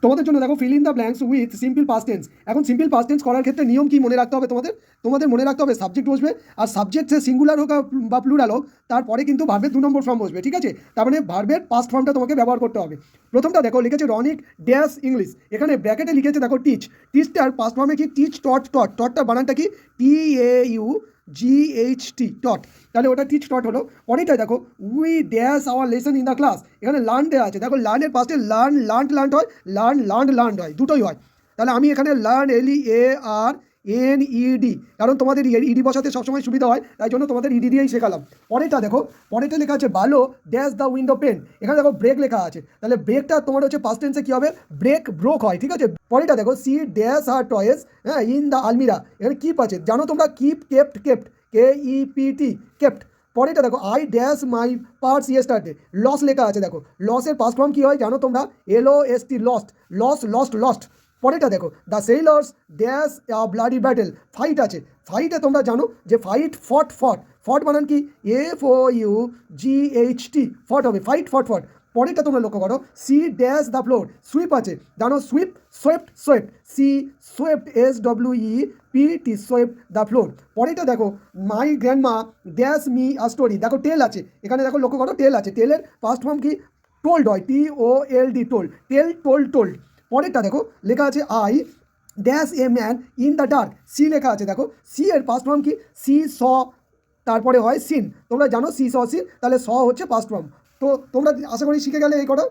তোমাদের জন্য দেখো fill in the blanks with simple past tense. এখন সিম্পল পাস্ট টেন্স করার ক্ষেত্রে নিয়ম কি মনে রাখতে হবে তোমাদের মনে রাখতে হবে সাবজেক্ট বসবে, আর সাবজেক্ট সে সিঙ্গুলার হোক বা প্লুরাল হোক, তারপরে কিন্তু ভার্বের 2 নম্বর ফর্ম বসবে, ঠিক আছে? তার মানে ভার্বের পাস্ট ফর্মটা তোমাকে ব্যবহার করতে হবে। প্রথমটা দেখো লিখেছে রনিক ড্যাশ ইংলিশ, এখানে ব্র্যাকেটে লিখেছে দেখো টিচ। টিচটার পাস্ট ফর্মে কি টিচ টট টট, টটটার বানানটা কি TAUGHT টট, তাহলে ওটা টিচ টট হলো। পরেরটা দেখো we dash our lesson in the class, এখানে লার্ন দেওয়া আছে, দেখো লার্নের পাশে লার্ন লার্ন হয়, লার্ন হয়, দুটোই হয়। তাহলে আমি এখানে লার্ন LEARNED, কারণ তোমাদের ইডি বসাতে সবসময় সুবিধা হয়, তাই জন্য তোমাদের ইডি দিয়েই শেখালাম। পরেরটা দেখো, পরেরটা লেখা আছে ভালো ড্যাশ দ্য উইন্ডো পেন, এখানে দেখো ব্রেক লেখা আছে, তাহলে ব্রেকটা তোমার হচ্ছে পাস্ট টেন্সে কী হবে, ব্রোক হয়, ঠিক আছে? পরেরটা দেখো সি ড্যাশ আর টয়েস, হ্যাঁ, ইন দ্য আলমিরা, এখানে কিপ আছে, জানো তোমরা কিপ কেপ্ট KEPT কেপ্ট। পরেরটা দেখো I dash my purse yesterday, lost লেখা আছে, দেখো লসের পাস্ট ফর্ম কী হয় জানো তোমরা, LOST লস্ট। পরেরটা দেখো the sailors dash bloody battle, fight আছে, ফাইটে তোমরা জানো যে ফাইট ফট বানান কি FOUGHT, ফট হবে, ফাইট ফট। পরেরটা তোমরা লক্ষ্য করো she dash the floor, sweep আছে, জানো swept she swept SWEPT swept the floor. পরেরটা দেখো my grandma dash me a story, দেখো টেল আছে, এখানে দেখো লক্ষ্য করো টেল আছে, টেলের পাস্ট ফর্ম কি টোল্ড হয়, TOLD টোল্ড, টেল টোল্ড। পরেরটা দেখো লেখা আছে I dash a man in the dark, see লেখা আছে, দেখো সি এর পাস্ট ফর্ম কি সি স, তারপরে হয় সিন, তোমরা জানো সি স সিন, তাহলে স হচ্ছে পাস্ট ফর্ম। তো তোমরা আশা করি শিখে গেলে এই কটা।